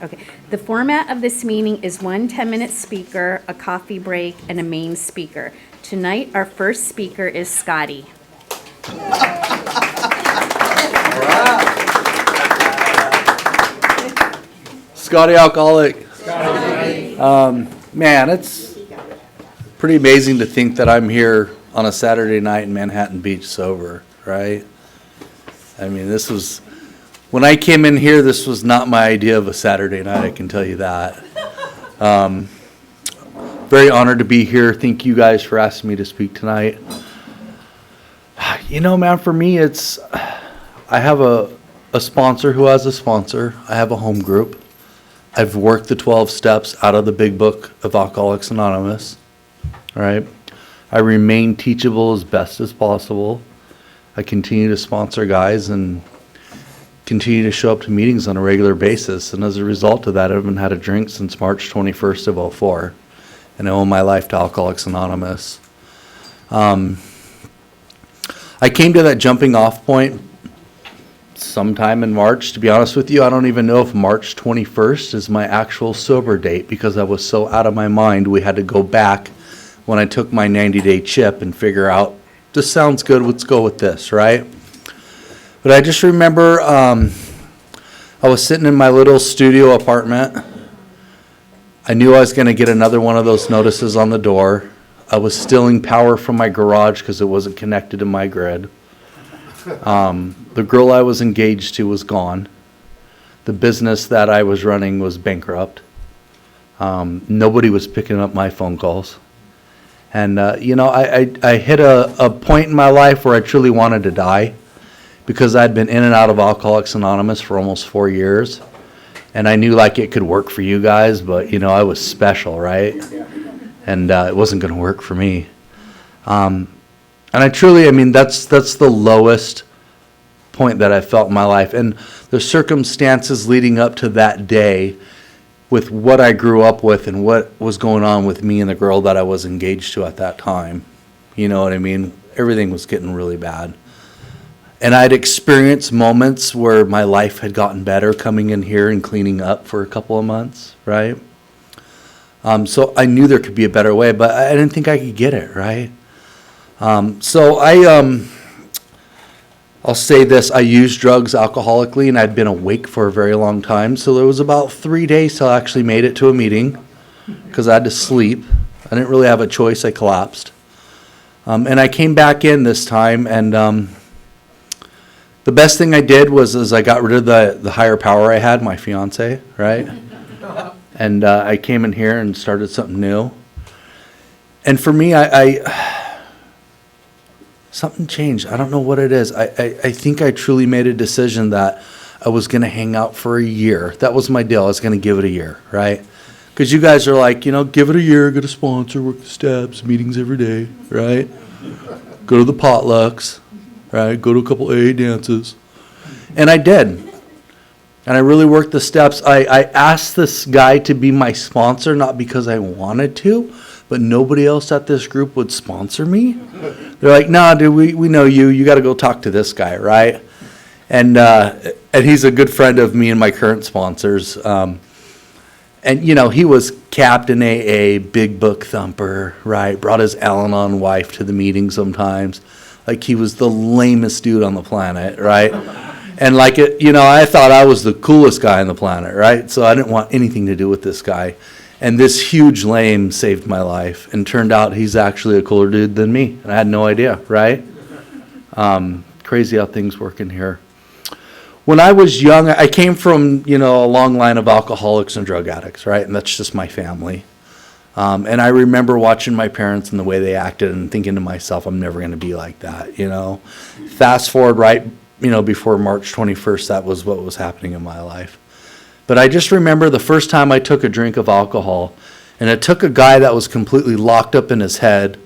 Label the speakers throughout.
Speaker 1: Okay. The format of this meeting is one 10-minute speaker, a coffee break, and a main speaker. Tonight, our first speaker is Scottie.
Speaker 2: Scottie alcoholic. Scottie. Man, it's pretty amazing to think that I'm here on a Saturday night in Manhattan Beach sober, right? I mean, when I came in here, this was not my idea of a Saturday night, I can tell you that. Very honored to be here. Thank you guys for asking me to speak tonight. You know, man, for me, I have a sponsor who has a sponsor. I have a home group. I've worked the 12 steps out of the big book of Alcoholics Anonymous, right? I remain teachable as best as possible. I continue to sponsor guys and continue to show up to meetings on a regular basis. And as a result of that, I haven't had a drink since March 21st of 2004. And I owe my life to Alcoholics Anonymous. I came to that jumping off point sometime in March. To be honest with you, I don't even know if March 21st is my actual sober date because I was so out of my mind. We had to go back when I took my 90-day chip and figure out, this sounds good, let's go with this, right? But I just remember I was sitting in my little studio apartment. I knew I was going to get another one of those notices on the door. I was stealing power from my garage because it wasn't connected to my grid. The girl I was engaged to was gone. The business that I was running was bankrupt. Nobody was picking up my phone calls. And, I hit a point in my life where I truly wanted to die because I'd been in and out of Alcoholics Anonymous for almost 4 years. And I knew like it could work for you guys, but, I was special, right? And it wasn't going to work for me. And I truly, that's the lowest point that I felt in my life. And the circumstances leading up to that day with what I grew up with and what was going on with me and the girl that I was engaged to at that time, you know what I mean? Everything was getting really bad. And I'd experienced moments where my life had gotten better coming in here and cleaning up for a couple of months, right? So I knew there could be a better way, but I didn't think I could get it, right? I'll say this, I used drugs alcoholically and I'd been awake for a very long time. So there was about 3 days till I actually made it to a meeting because I had to sleep. I didn't really have a choice, I collapsed. And I came back in this time and the best thing I did was I got rid of the higher power I had, my fiance, right? And I came in here and started something new. And for me, something changed. I don't know what it is. I think I truly made a decision that I was going to hang out for a year. That was my deal. I was going to give it a year, right? Because you guys are like, give it a year, get a sponsor, work the steps, meetings every day, right? Go to the potlucks, right? Go to a couple AA dances. And I did. And I really worked the steps. I asked this guy to be my sponsor, not because I wanted to, but nobody else at this group would sponsor me. They're like, nah, dude, we know you. You got to go talk to this guy, right? And he's a good friend of me and my current sponsors. And, he was Captain AA, big book thumper, right? Brought his Al-Anon wife to the meeting sometimes. Like he was the lamest dude on the planet, right? And like it, I thought I was the coolest guy on the planet, right? So I didn't want anything to do with this guy. And this huge lame saved my life. And turned out he's actually a cooler dude than me. And I had no idea, right? Crazy how things work in here. When I was young, I came from, a long line of alcoholics and drug addicts, right? And that's just my family. And I remember watching my parents and the way they acted and thinking to myself, I'm never going to be like that, Fast forward right, before March 21st, that was what was happening in my life. But I just remember the first time I took a drink of alcohol, and it took a guy that was completely locked up in his head,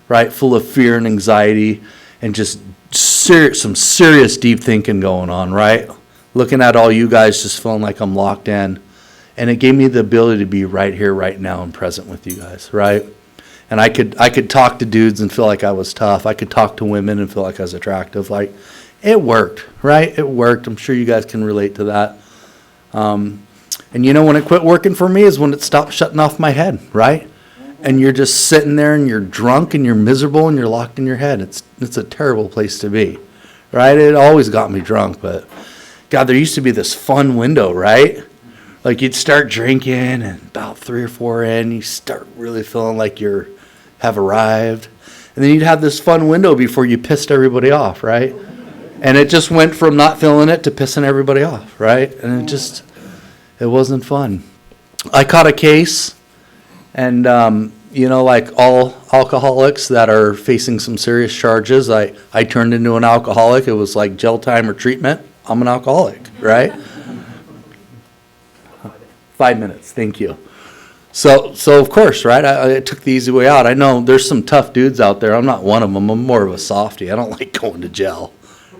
Speaker 2: right, full of fear and anxiety, and just some serious deep thinking going on, right? Looking at all you guys just feeling like I'm locked in. And it gave me the ability to be right here, right now, and present with you guys, right? And I could talk to dudes and feel like I was tough. I could talk to women and feel like I was attractive. Like, it worked, right? It worked. I'm sure you guys can relate to that. And when it quit working for me is when it stopped shutting off my head, right? And you're just sitting there and you're drunk and you're miserable and you're locked in your head. It's a terrible place to be, right? It always got me drunk, but God, there used to be this fun window, right? Like you'd start drinking and about 3 or 4 in, you start really feeling like have arrived. And then you'd have this fun window before you pissed everybody off, right? And it just went from not feeling it to pissing everybody off, right? And it wasn't fun. I caught a case, and like all alcoholics that are facing some serious charges, I turned into an alcoholic. It was like jail time or treatment. I'm an alcoholic, right? 5 minutes, thank you. So of course, right, I took the easy way out. I know there's some tough dudes out there. I'm not one of them. I'm more of a softie. I don't like going to jail,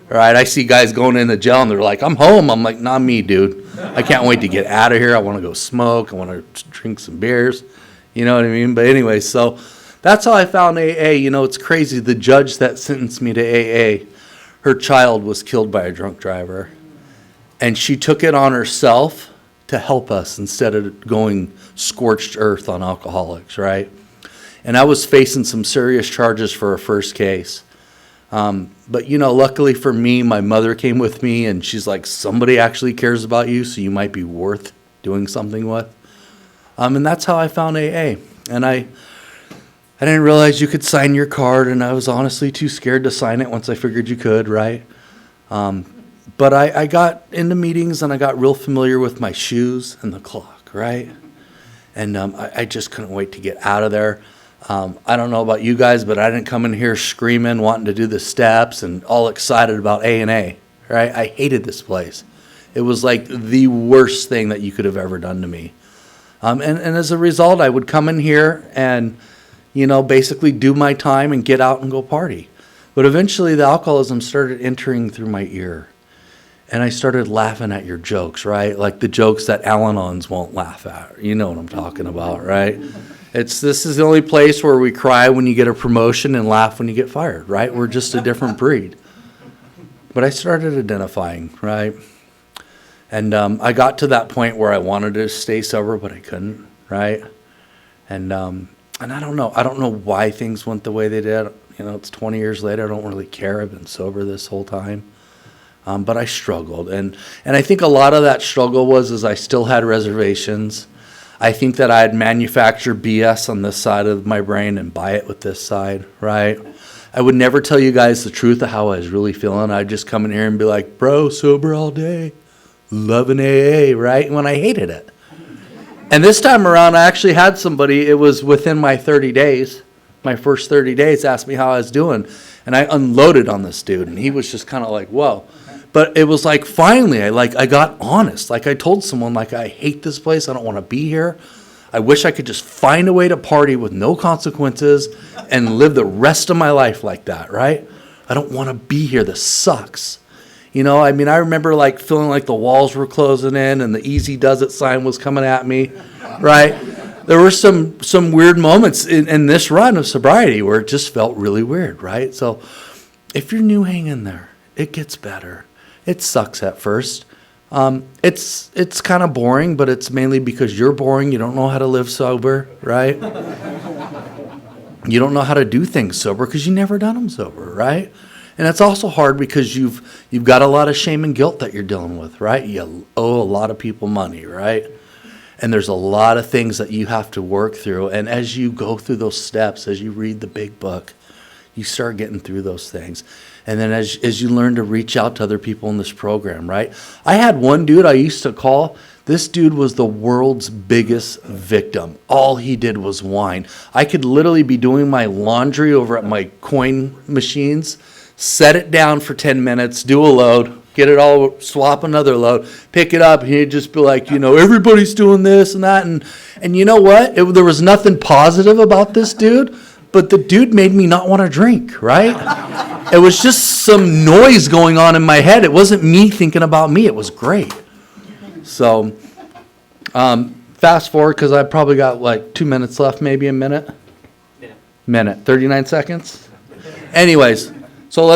Speaker 2: right? I see guys going into jail, and they're like, I'm home. I'm like, not me, dude. I can't wait to get out of here. I want to go smoke. I want to drink some beers. You know what I mean? But anyway, so that's how I found AA. It's crazy. The judge that sentenced me to AA, her child was killed by a drunk driver. And she took it on herself to help us instead of going scorched earth on alcoholics, right? And I was facing some serious charges for a first case. But luckily for me, my mother came with me, and she's like, somebody actually cares about you, so you might be worth doing something with. And that's how I found AA. And I didn't realize you could sign your card, and I was honestly too scared to sign it once I figured you could, right? But I got into meetings, and I got real familiar with my shoes and the clock, right? And I just couldn't wait to get out of there. I don't know about you guys, but I didn't come in here screaming, wanting to do the steps, and all excited about A&A, right? I hated this place. It was like the worst thing that you could have ever done to me. And as a result, I would come in here and, basically do my time and get out and go party. But eventually the alcoholism started entering through my ear. And I started laughing at your jokes, right? Like the jokes that Al-Anons won't laugh at. You know what I'm talking about, right? This is the only place where we cry when you get a promotion and laugh when you get fired, right? We're just a different breed. But I started identifying, right? And I got to that point where I wanted to stay sober, but I couldn't, right? And I don't know. I don't know why things went the way they did. It's 20 years later. I don't really care. I've been sober this whole time. But I struggled. And I think a lot of that struggle was I still had reservations. I think that I had manufactured BS on this side of my brain and buy it with this side, right? I would never tell you guys the truth of how I was really feeling. I'd just come in here and be like, bro, sober all day, loving AA, right? When I hated it. And this time around, I actually had somebody, it was within my 30 days, my first 30 days, asked me how I was doing. And I unloaded on this dude, and he was just kind of like, whoa. But it was like, finally, I got honest. Like I told someone, I hate this place. I don't want to be here. I wish I could just find a way to party with no consequences and live the rest of my life like that, right? I don't want to be here. This sucks. I remember feeling like the walls were closing in and the easy does it sign was coming at me, right? There were some weird moments in this run of sobriety where it just felt really weird, right? So if you're new, hang in there. It gets better. It sucks at first. It's kind of boring, but it's mainly because you're boring. You don't know how to live sober, right? You don't know how to do things sober because you never done them sober, right? And it's also hard because you've got a lot of shame and guilt that you're dealing with, right? You owe a lot of people money, right? And there's a lot of things that you have to work through. And as you go through those steps, as you read the big book, you start getting through those things. And then as you learn to reach out to other people in this program, right? I had one dude I used to call. This dude was the world's biggest victim. All he did was whine. I could literally be doing my laundry over at my coin machines, set it down for 10 minutes, do a load, get it all, swap another load, pick it up, and he'd just be like, everybody's doing this and that. And you know what? There was nothing positive about this dude, but the dude made me not want to drink, right? It was just some noise going on in my head. It wasn't me thinking about me. It was great. So fast forward, because I probably got 2 minutes left, maybe a minute. Minute, 39 seconds. Anyways, so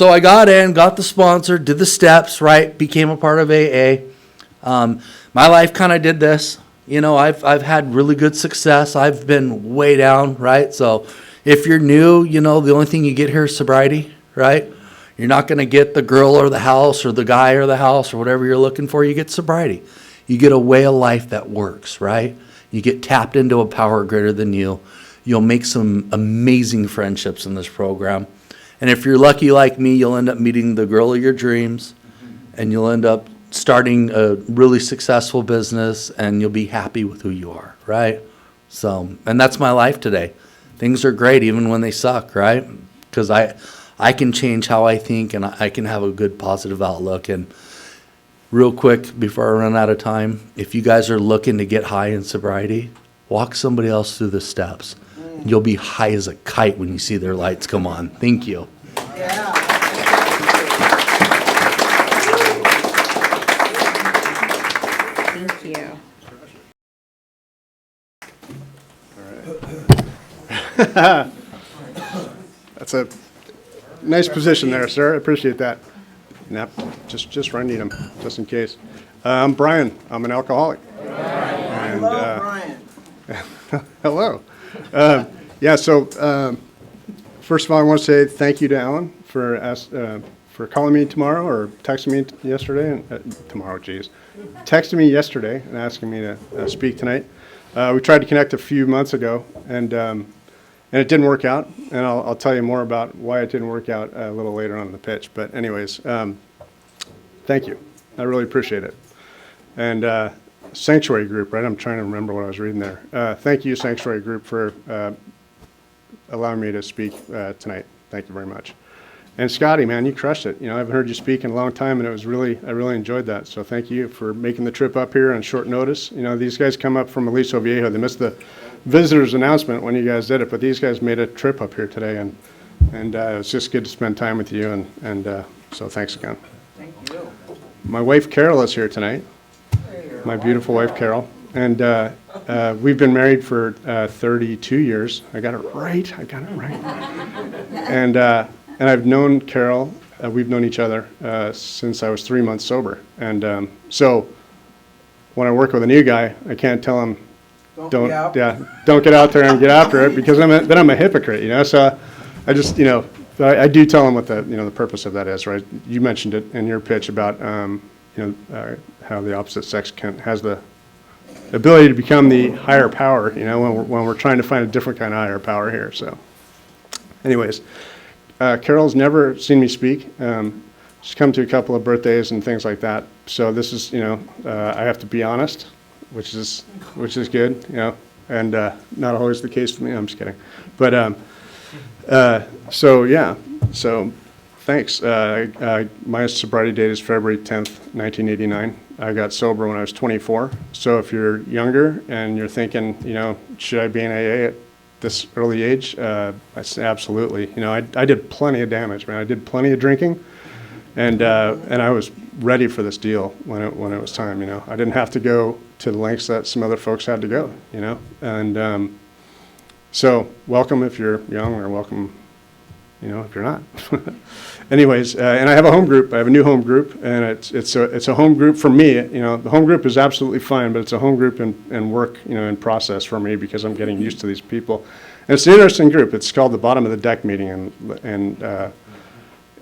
Speaker 2: I got in, got the sponsor, did the steps, right? Became a part of AA. my life kind of did this. You know, I've had really good success. I've been way down, right? So if you're new, you know, the only thing you get here is sobriety, right? You're not going to get the girl or the house or the guy or the house or whatever you're looking for. You get sobriety. You get a way of life that works, right? You get tapped into a power greater than you. You'll make some amazing friendships in this program. And if you're lucky like me, you'll end up meeting the girl of your dreams, and you'll end up starting a really successful business, and you'll be happy with who you are, right? So, and that's my life today. Things are great even when they suck, right? Because I can change how I think, and I can have a good positive outlook. And real quick, before I run out of time, if you guys are looking to get high in sobriety, walk somebody else through the steps. You'll be high as a kite when you see their lights come on. Thank you.
Speaker 1: Thank you.
Speaker 3: That's a nice position there, sir. I appreciate that. Yep, just where I need them, just in case. I'm Brian. I'm an alcoholic. And,
Speaker 4: Hello, Brian.
Speaker 3: hello. First of all, I want to say thank you to Alan for calling me tomorrow, or texting me yesterday, and texting me yesterday and asking me to speak tonight. We tried to connect a few months ago, and it didn't work out. And I'll tell you more about why it didn't work out a little later on in the pitch. But anyways, thank you. I really appreciate it. And Sanctuary Group, right? I'm trying to remember what I was reading there. Thank you, Sanctuary Group, for allowing me to speak tonight. Thank you very much. And Scottie, man, you crushed it. You know, I haven't heard you speak in a long time, and I really enjoyed that. So thank you for making the trip up here on short notice. You know, these guys come up from Aliso Viejo. They missed the visitors announcement when you guys did it, but these guys made a trip up here today, and it was just good to spend time with you, and so thanks again.
Speaker 4: Thank you.
Speaker 3: My wife Carol is here tonight. My beautiful wife Carol, and we've been married for 32 years. I got it right. And I've known Carol. We've known each other since I was 3 months sober, and so when I work with a new guy, I can't tell him don't get out there and get after it, because then I'm a hypocrite, you know. So I just, you know, I do tell him what the purpose of that is, right? You mentioned it in your pitch about how the opposite sex has the ability to become the higher power, you know, when we're trying to find a different kind of higher power here. So anyways, Carol's never seen me speak. She's come to a couple of birthdays and things like that. So this is, you know, I have to be honest, which is good, you know, and not always the case for me. I'm just kidding. But so thanks. My sobriety date is February 10th, 1989. I got sober when I was 24. So if you're younger and you're thinking, you know, should I be in AA at this early age? I say absolutely. You know, I did plenty of damage, man. I did plenty of drinking, and I was ready for this deal when it was time. You know, I didn't have to go to the lengths that some other folks had to go. You know, and so welcome if you're young, or welcome, you know, if you're not. Anyways, and I have a home group. I have a new home group, and it's a home group for me. You know, the home group is absolutely fine, but it's a home group and work, you know, in process for me, because I'm getting used to these people. And it's an interesting group. It's called the Bottom of the Deck meeting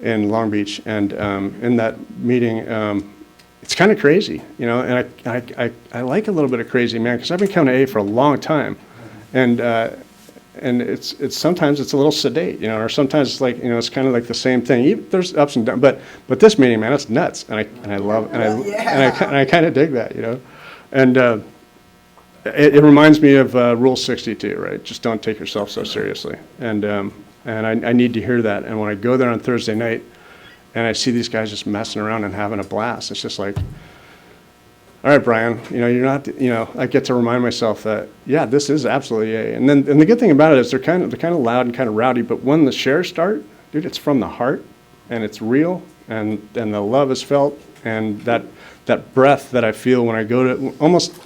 Speaker 3: in Long Beach, and in that meeting, it's kind of crazy, you know. And I like a little bit of crazy, man, because I've been coming to AA for a long time, and it's sometimes it's a little sedate, you know, or sometimes it's like, you know, it's kind of like the same thing. There's ups and downs, but this meeting, man, it's nuts, and I love, and I kind of dig that, you know, and it reminds me of Rule 62, right? Just don't take yourself so seriously, and I need to hear that. And when I go there on Thursday night, and I see these guys just messing around and having a blast, it's just like, all right, Brian, you know, you're not, you know, I get to remind myself that, yeah, this is absolutely AA. And the good thing about it is they're kind of loud and kind of rowdy, but when the shares start, dude, it's from the heart, and it's real, and the love is felt, and that breath that I feel when I go to almost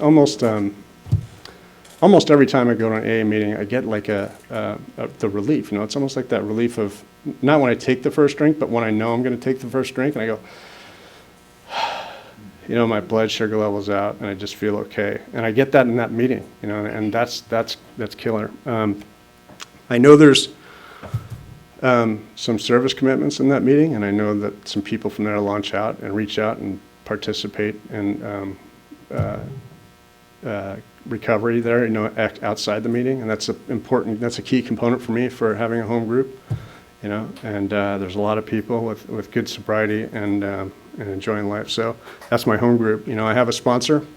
Speaker 3: every time I go to an AA meeting, I get like the relief, you know. It's almost like that relief of, not when I take the first drink, but when I know I'm going to take the first drink, and I go, my blood sugar level's out and I just feel okay. And I get that in that meeting, and that's killer. I know there's some service commitments in that meeting, and I know that some people from there launch out and reach out and participate in recovery there, outside the meeting, and that's a key component for me for having a home group, and there's a lot of people with good sobriety and enjoying life. So that's my home group. I have a sponsor,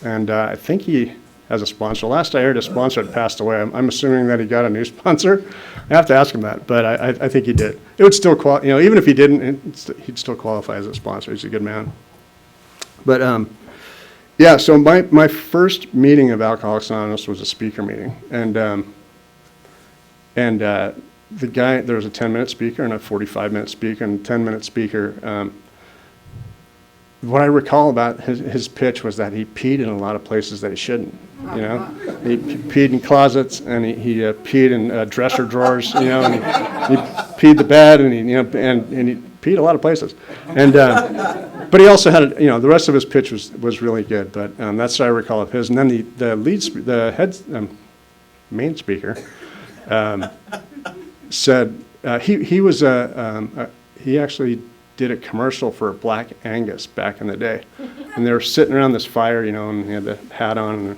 Speaker 3: and I think he has a sponsor. Last I heard, his sponsor had passed away. I'm assuming that he got a new sponsor. I have to ask him that, but I think he did. It would still even if he didn't, he'd still qualify as a sponsor. He's a good man. But yeah, so my first meeting of Alcoholics Anonymous was a speaker meeting, and the guy, there was a 10-minute speaker and a 45-minute speaker, and 10-minute speaker. What I recall about his pitch was that he peed in a lot of places that he shouldn't. He peed in closets, and he peed in dresser drawers. And he peed the bed, and he peed a lot of places. And but he also had the rest of his pitch was really good. But that's what I recall of his. And then the main speaker said he actually did a commercial for Black Angus back in the day, and they were sitting around this fire, and he had the hat on, and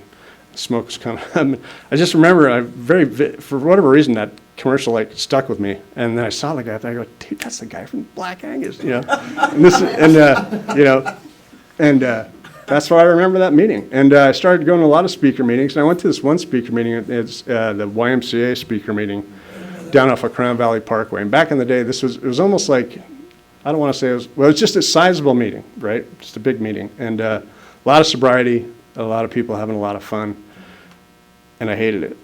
Speaker 3: the smoke was coming up. I just remember, for whatever reason, that commercial stuck with me, and then I saw the guy, and I go, dude, that's the guy from Black Angus, and that's why I remember that meeting. And I started going to a lot of speaker meetings, and I went to this one speaker meeting. It's the YMCA speaker meeting down off of Crown Valley Parkway. And back in the day, it was almost like, I don't want to say it was just a sizable meeting, right? Just a big meeting. And a lot of sobriety, a lot of people having a lot of fun. And I hated it,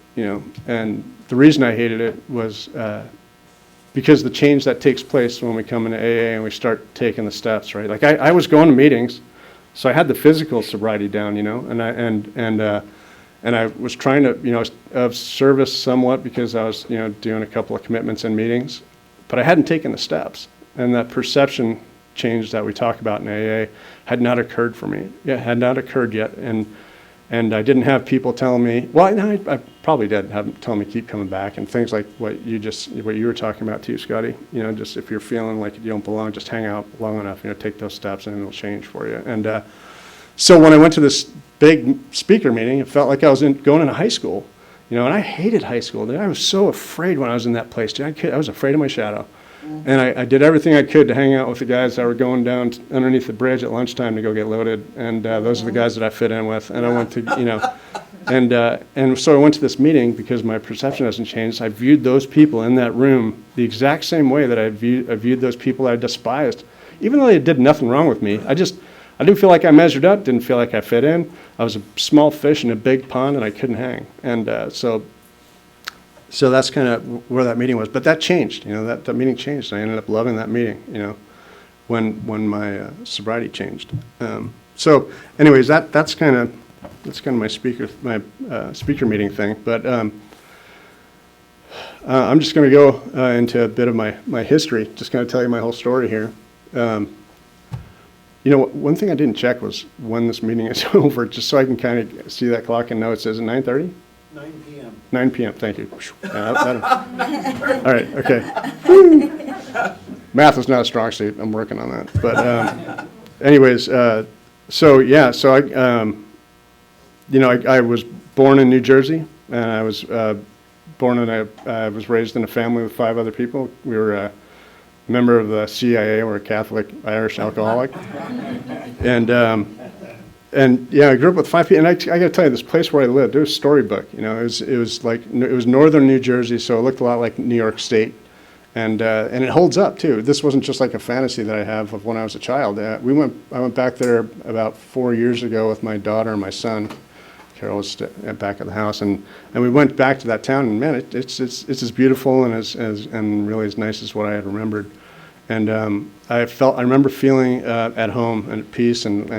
Speaker 3: And the reason I hated it was because the change that takes place when we come into AA and we start taking the steps, right? Like I was going to meetings, so I had the physical sobriety down, and I was trying to, of service somewhat because I was, doing a couple of commitments and meetings, but I hadn't taken the steps. And that perception change that we talk about in AA had not occurred for me. Yeah, had not occurred yet. And I didn't have people telling me, well, no, I probably did have them telling me keep coming back, and things like what you were talking about too, Scottie. Just if you're feeling like you don't belong, just hang out long enough, take those steps and it'll change for you. And so when I went to this big speaker meeting, it felt like I was going into high school, and I hated high school. I was so afraid when I was in that place. Dude, I was afraid of my shadow. And I did everything I could to hang out with the guys that were going down underneath the bridge at lunchtime to go get loaded. And those are the guys that I fit in with. And I went to, and so I went to this meeting because my perception hasn't changed. I viewed those people in that room the exact same way that I viewed those people I despised. Even though they did nothing wrong with me, I didn't feel like I measured up, didn't feel like I fit in. I was a small fish in a big pond and I couldn't hang. And so that's kind of where that meeting was. But that changed, that meeting changed. I ended up loving that meeting, when my sobriety changed. So anyways, that's kind of my speaker meeting thing. But I'm just going to go into a bit of my history, just going to tell you my whole story here. One thing I didn't check was when this meeting is over, just so I can kind of see that clock and know it says 9:30?
Speaker 4: 9 p.m.
Speaker 3: 9 p.m., thank you. All right, okay. Math is not a strong suit, I'm working on that. But anyways, so I was born in New Jersey, and I was I was raised in a family with 5 other people. We were a member of the CIA, we're a Catholic Irish alcoholic. And yeah, I grew up with 5 people, and I got to tell you, this place where I lived, it was Storybook. It was northern New Jersey, so it looked a lot like New York State, and it holds up too. This wasn't just like a fantasy that I have of when I was a child. I went back there about 4 years ago with my daughter and my son. Carol was back at the house, and we went back to that town, and man, it's as beautiful and and really as nice as what I had remembered. And I remember feeling at home and at peace, and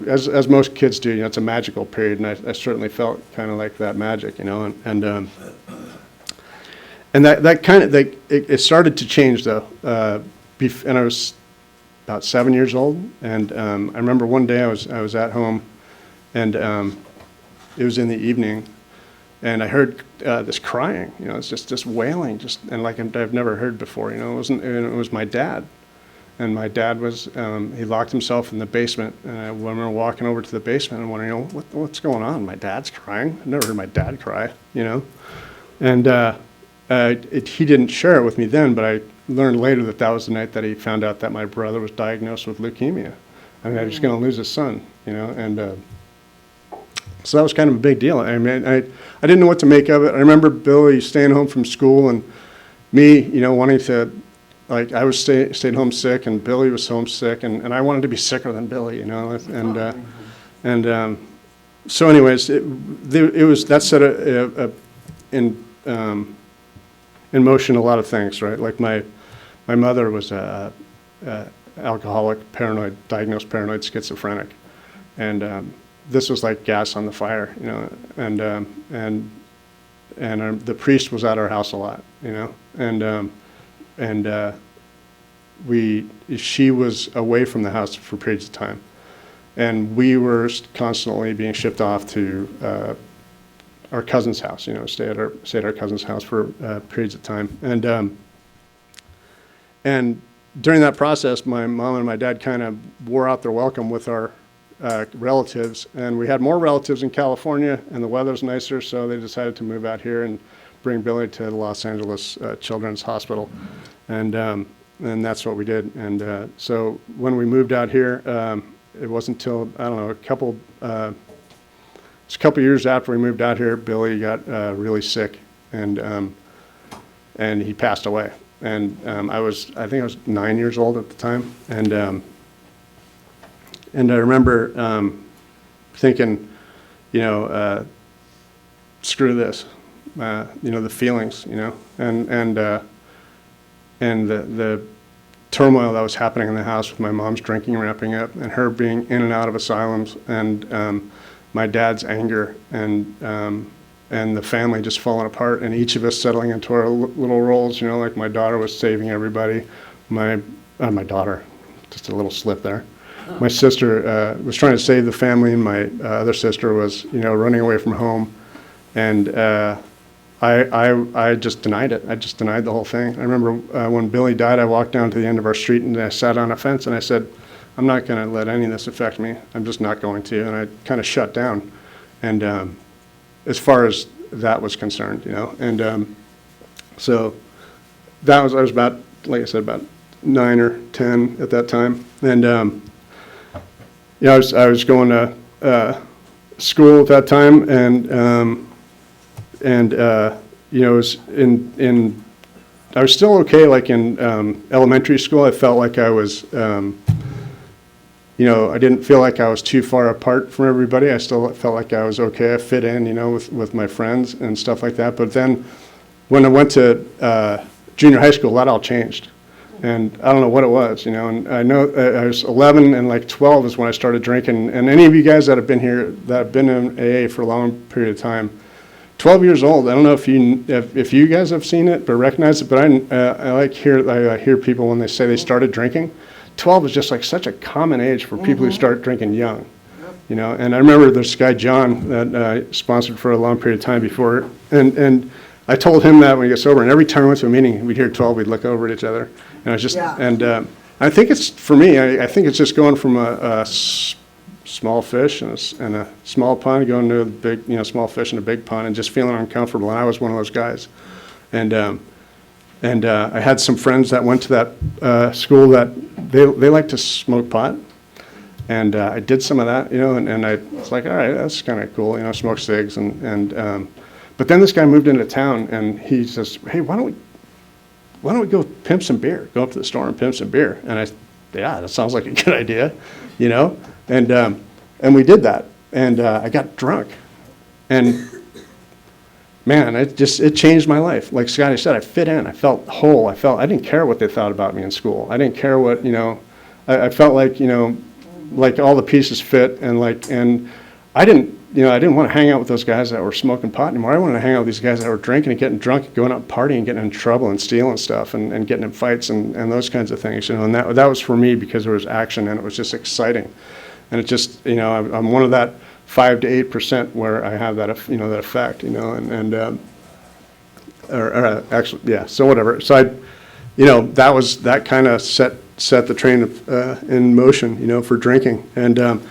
Speaker 3: as most kids do, it's a magical period, and I certainly felt kind of like that magic, and that kind of it started to change though, and I was about 7 years old, and I remember one day I was at home, and it was in the evening, and I heard this crying. It's just wailing, and like I've never heard before. It was my dad, and my dad was he locked himself in the basement, and I remember walking over to the basement and wondering, what's going on? My dad's crying. I've never heard my dad cry, and he didn't share it with me then, but I learned later that was the night that he found out that my brother was diagnosed with leukemia. I mean, I was going to lose his son, and so that was kind of a big deal. I mean, I didn't know what to make of it. I remember Billy staying home from school and me, wanting to, like, I was stayed home sick, and Billy was homesick, and I wanted to be sicker than Billy, so anyways, that set in motion a lot of things, right? Like my mother was a alcoholic, diagnosed paranoid schizophrenic, and this was like gas on the fire, and the priest was at our house a lot, she was away from the house for periods of time, and we were constantly being shipped off to our cousin's house, stay at our cousin's house for periods of time, and during that process, my mom and my dad kind of wore out their welcome with our relatives, and we had more relatives in California, and the weather's nicer, so they decided to move out here and bring Billy to the Los Angeles Children's Hospital, and that's what we did. And so when we moved out here, it wasn't until, I don't know, it's a couple years after we moved out here, Billy got really sick, and he passed away. And I think I was 9 years old at the time, and I remember thinking, screw this, the feelings, and the turmoil that was happening in the house with my mom's drinking ramping up, and her being in and out of asylums, and my dad's anger, and the family just falling apart, and each of us settling into our little roles, like my daughter was saving everybody, my daughter, just a little slip there. My sister was trying to save the family, and my other sister was, running away from home, and I just denied it. I just denied the whole thing. I remember when Billy died, I walked down to the end of our street, and I sat on a fence, and I said, I'm not going to let any of this affect me. I'm just not going to, and I kind of shut down, and as far as that was concerned, and so I was about, like I said, about 9 or 10 at that time, and I was going to school at that time, and it was I was still okay, like in elementary school. I felt like I was, I didn't feel like I was too far apart from everybody. I still felt like I was okay. I fit in, with my friends and stuff like that. But then when I went to junior high school, that all changed. And I don't know what it was, and I know I was 11, and like 12 is when I started drinking. And any of you guys that have been here, that have been in AA for a long period of time, 12 years old, I don't know if you guys have seen it, but recognize it, but I hear people when they say they started drinking. 12 is just like such a common age for people who start drinking young, and I remember this guy, John, that I sponsored for a long period of time before, and I told him that when he got sober, and every time we went to a meeting, we'd hear 12, we'd look over at each other, and I was just, and I think it's, for me, I think it's just going from a small fish and a small pond going to a big, small fish in a big pond, and just feeling uncomfortable, and I was one of those guys, and I had some friends that went to that school that they like to smoke pot, and I did some of that, and I was like, all right, that's kind of cool, smoke cigs, but then this guy moved into town, and he says, hey, why don't we go pimp some beer? Go up to the store and pimp some beer. And that sounds like a good idea, and we did that, and I got drunk, and man, it changed my life. Like Scottie said, I fit in. I felt whole. I didn't care what they thought about me in school. I didn't care what, I felt like, like all the pieces fit, and I didn't want to hang out with those guys that were smoking pot anymore. I wanted to hang out with these guys that were drinking and getting drunk and going out partying and getting in trouble and stealing stuff and getting in fights and those kinds of things, and that was for me because there was action and it was just exciting. And it just, I'm one of that 5 to 8% where I have that, that effect, actually, yeah, so whatever. So that kind of set the train in motion, for drinking. And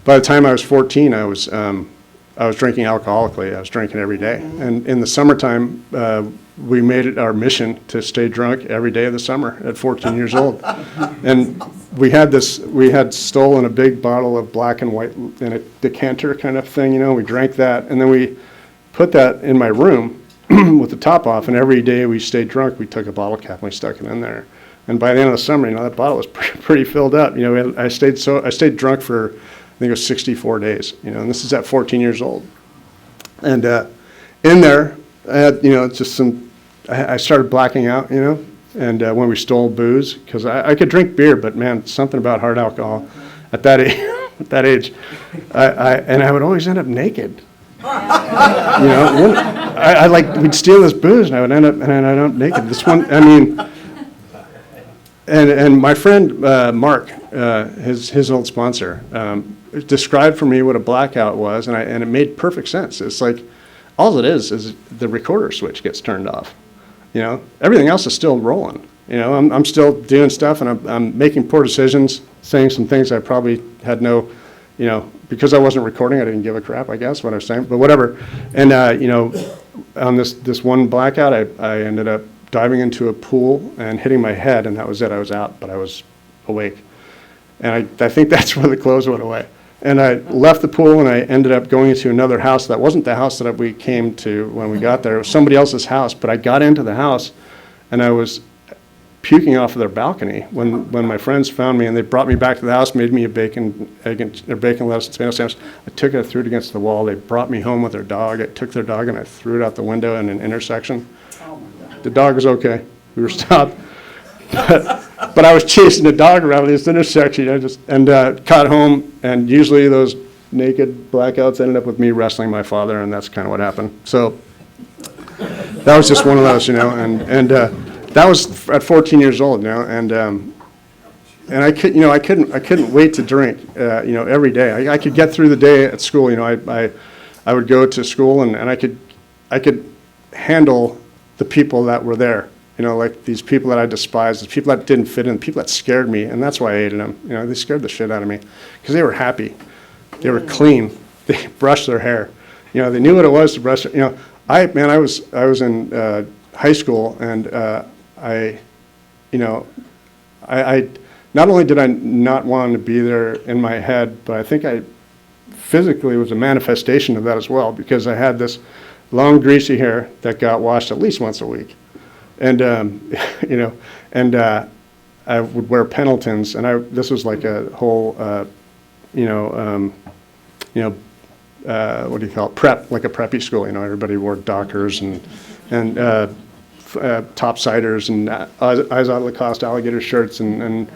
Speaker 3: by the time I was 14, I was drinking alcoholically. I was drinking every day. And in the summertime, we made it our mission to stay drunk every day of the summer at 14 years old. And we had stolen a big bottle of black and white in a decanter kind of thing, we drank that. And then we put that in my room with the top off. And every day we stayed drunk, we took a bottle cap and we stuck it in there. And by the end of the summer, that bottle was pretty filled up. I stayed drunk for, I think it was 64 days, and this is at 14 years old. And in there, I had, I started blacking out, and when we stole booze, because I could drink beer, but man, something about hard alcohol at that age, I would always end up naked. We'd steal this booze, and I would end up naked. This one, and my friend Mark, his old sponsor, described for me what a blackout was, and it made perfect sense. It's like all it is the recorder switch gets turned off. Everything else is still rolling. I'm still doing stuff, and I'm making poor decisions, saying some things I probably had no, because I wasn't recording, I didn't give a crap, I guess, what I was saying, but whatever. And on this one blackout, I ended up diving into a pool and hitting my head, and that was it. I was out, but I was awake. And I think that's where the clothes went away. And I left the pool, and I ended up going into another house that wasn't the house that we came to when we got there. It was somebody else's house, but I got into the house, and I was puking off of their balcony when my friends found me, and they brought me back to the house, made me a bacon, lettuce, and tomato sandwich. I took it, I threw it against the wall. They brought me home with their dog. I took their dog, and I threw it out the window in an intersection. The dog was okay. We were stopped. But I was chasing the dog around this intersection, got home, and usually those naked blackouts ended up with me wrestling my father, and that's kind of what happened. So that was just one of those, and that was at 14 years old now, and I couldn't wait to drink, every day. I could get through the day at school, I would go to school, and I could handle the people that were there. Like these people that I despised, the people that didn't fit in, the people that scared me, and that's why I hated them. They scared the shit out of me because they were happy. They were clean. They brushed their hair. They knew what it was to brush their, I was in high school, and I not only did I not want to be there in my head, but I think I physically was a manifestation of that as well, because I had this long greasy hair that got washed at least once a week. And, I would wear Pendletons, and this was like a whole, what do you call it, prep, like a preppy school, everybody wore Dockers and topsiders and Eyes on Lacoste alligator shirts, and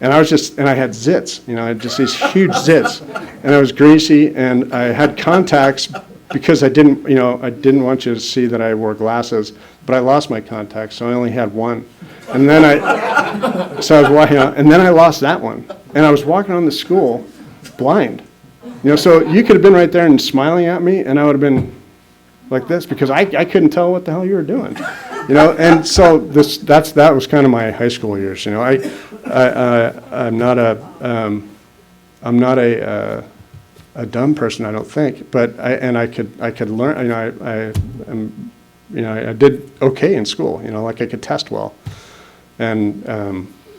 Speaker 3: I was just, and I had zits, I had just these huge zits, and I was greasy, and I had contacts because I didn't want you to see that I wore glasses, but I lost my contacts, so I only had one. And then and then I lost that one. And I was walking around the school blind. So you could have been right there and smiling at me, and I would have been like this, because I couldn't tell what the hell you were doing. And so that was kind of my high school years. I'm not a dumb person, I don't think, but I could learn. I did okay in school. Like I could test well, and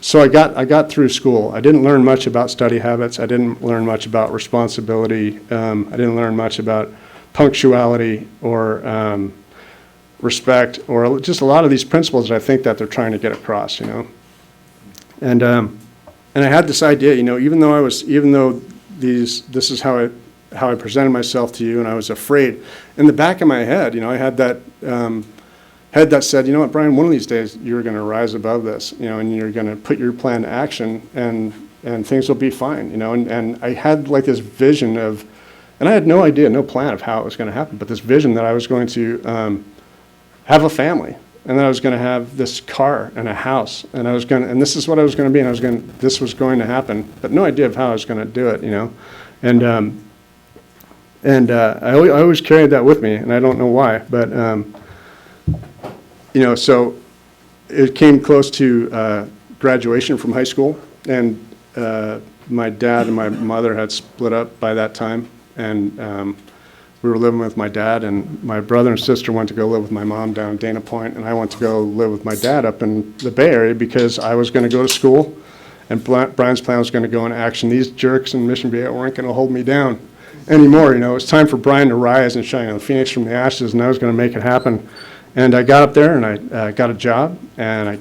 Speaker 3: so I got through school. I didn't learn much about study habits. I didn't learn much about responsibility. I didn't learn much about punctuality or respect, or just a lot of these principles that I think that they're trying to get across. And I had this idea. Even though this is how I presented myself to you, and I was afraid. In the back of my head, I had that head that said, what, Brian, one of these days you're going to rise above this, and you're going to put your plan to action, and things will be fine, and I had like this vision of, And I had no idea, no plan of how it was going to happen, but this vision that I was going to have a family, and that I was going to have this car and a house, and and this is what I was going to be, and this was going to happen, but no idea of how I was going to do it, and I always carried that with me, and I don't know why, but so it came close to graduation from high school, and my dad and my mother had split up by that time, and we were living with my dad, and my brother and sister went to go live with my mom down in Dana Point, and I went to go live with my dad up in the Bay Area because I was going to go to school, and Brian's plan was going to go into action. These jerks in Mission Viejo weren't going to hold me down anymore. It was time for Brian to rise and shine, the phoenix from the ashes, and I was going to make it happen. And I got up there, and I got a job, and I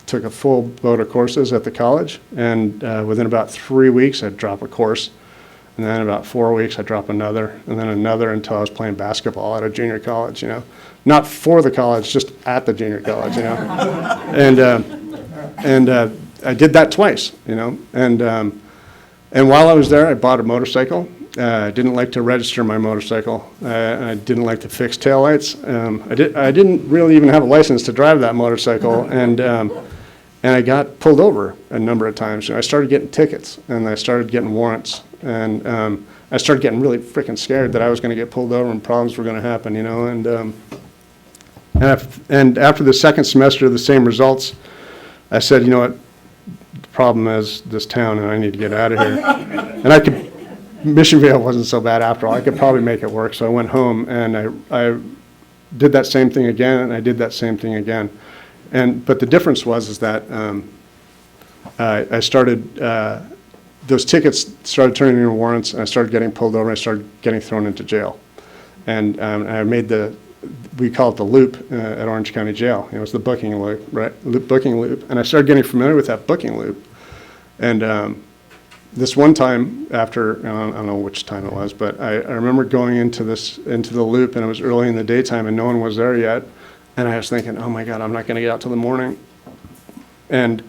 Speaker 3: took a full boat of courses at the college, and within about 3 weeks, I'd drop a course. And then about 4 weeks, I'd drop another, and then another until I was playing basketball at a junior college, Not for the college, just at the junior college, And I did that twice, And while I was there, I bought a motorcycle. I didn't like to register my motorcycle. I didn't like to fix taillights. I didn't really even have a license to drive that motorcycle, and I got pulled over a number of times. I started getting tickets, and I started getting warrants, and I started getting really freaking scared that I was going to get pulled over and problems were going to happen, And after the second semester of the same results, I said, you know what, the problem is this town, and I need to get out of here. And Mission Vale wasn't so bad after all. I could probably make it work. So I went home, and I did that same thing again, and I did that same thing again. But the difference was that I started, those tickets started turning into warrants, and I started getting pulled over, and I started getting thrown into jail. And I made we call it the loop at Orange County Jail. It's the booking loop, right? Booking loop. And I started getting familiar with that booking loop. And this one time after, I don't know which time it was, but I remember going into the loop, and it was early in the daytime, and no one was there yet. And I was thinking, oh my God, I'm not going to get out till the morning. And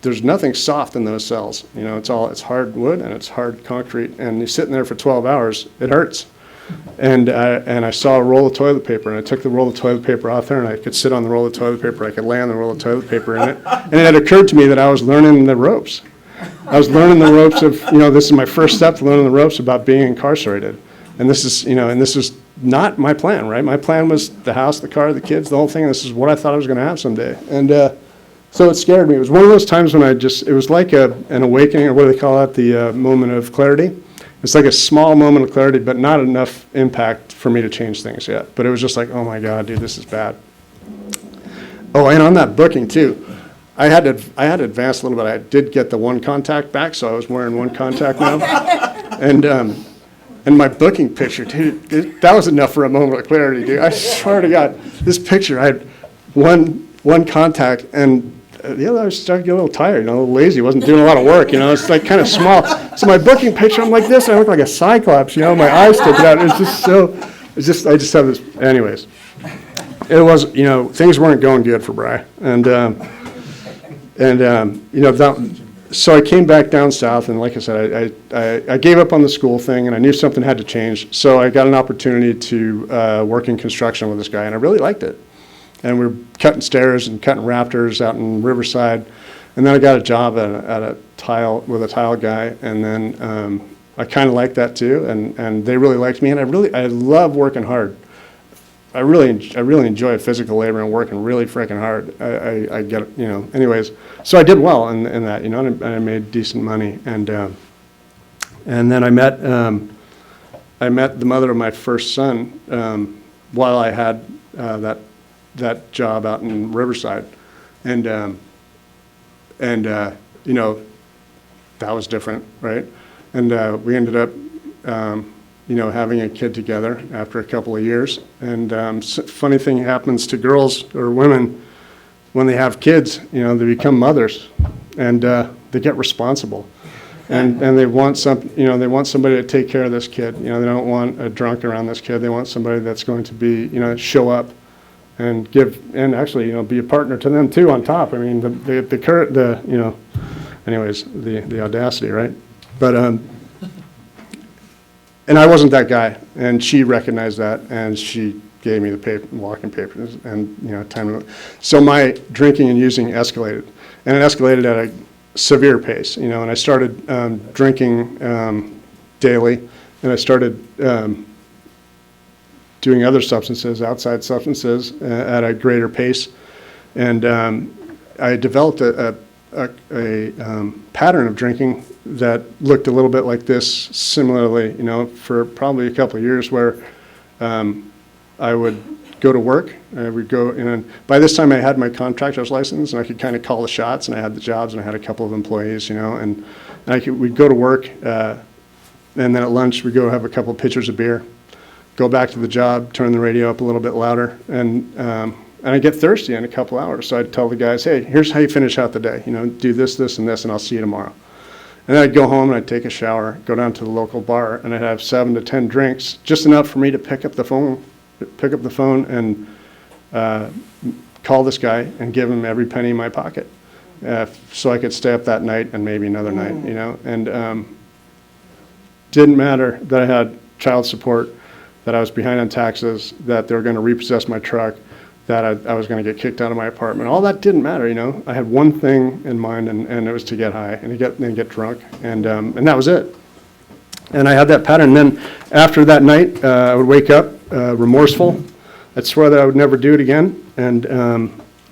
Speaker 3: there's nothing soft in those cells. It's hard wood and it's hard concrete. And you're sitting there for 12 hours, it hurts. And I saw a roll of toilet paper, and I took the roll of toilet paper off there, and I could sit on the roll of toilet paper. I could lay on the roll of toilet paper in it. And it had occurred to me that I was learning the ropes. I was learning the ropes of, this is my first step to learning the ropes about being incarcerated. And this is, and this is not my plan, right? My plan was the house, the car, the kids, the whole thing. This is what I thought I was going to have someday. And so it scared me. It was one of those times when it was like an awakening, or what do they call it, the moment of clarity. It's like a small moment of clarity, but not enough impact for me to change things yet. But it was just like, oh my God, dude, this is bad. Oh, and on that booking too, I had to advance a little bit. I did get the one contact back, so I was wearing one contact now. And my booking picture, dude, that was enough for a moment of clarity, dude. I swear to God, this picture, I had one contact, and the other I was starting to get a little tired, a little lazy, wasn't doing a lot of work, it's like kind of small. So my booking picture, I'm like this, and I look like a cyclops, my eyes sticking out. I just have this, anyways. It was, things weren't going good for Bri, so I came back down south, and like I said, I gave up on the school thing, and I knew something had to change. So I got an opportunity to work in construction with this guy, and I really liked it. And we were cutting stairs and cutting rafters out in Riverside. And then I got a job at a tile guy, and then I kind of liked that too, and they really liked me, and I love working hard. I really enjoy physical labor and working really freaking hard. I get it, anyways. So I did well in that, and I made decent money. And then I met the mother of my first son while I had that job out in Riverside, and that was different, right? And we ended up having a kid together after a couple of years. And funny thing happens to girls or women when they have kids, they become mothers, and they get responsible. And they want somebody to take care of this kid. They don't want a drunk around this kid. They want somebody that's going to be, show up and give, and actually, be a partner to them too on top. I mean, the audacity, right? But and I wasn't that guy, and she recognized that, and she gave me the paper, walking papers, and, you know, time. So my drinking and using escalated, and it escalated at a severe pace, you know, and I started drinking daily, and I started doing other substances, outside substances, at a greater pace, and I developed a pattern of drinking that looked a little bit like this similarly, you know, for probably a couple of years, where I would go to work, I would go, and by this time I had my contractor's license, and I could kind of call the shots, and I had the jobs, and I had a couple of employees, you know, and we'd go to work, and then at lunch we'd go have a couple of pitchers of beer, go back to the job, turn the radio up a little bit louder, and I'd get thirsty in a couple hours, so I'd tell the guys, hey, here's how you finish out the day, you know, do this, this, and this, and I'll see you tomorrow. And then I'd go home and I'd take a shower, go down to the local bar, and I'd have 7 to 10 drinks, just enough for me to pick up the phone and call this guy and give him every penny in my pocket, so I could stay up that night and maybe another night, you know. And didn't matter that I had child support, that I was behind on taxes, that they were going to repossess my truck, that I was going to get kicked out of my apartment. All that didn't matter, you know. I had one thing in mind, and it was to get high and to get drunk, and that was it. And I had that pattern. And then after that night, I would wake up remorseful. I'd swear that I would never do it again, and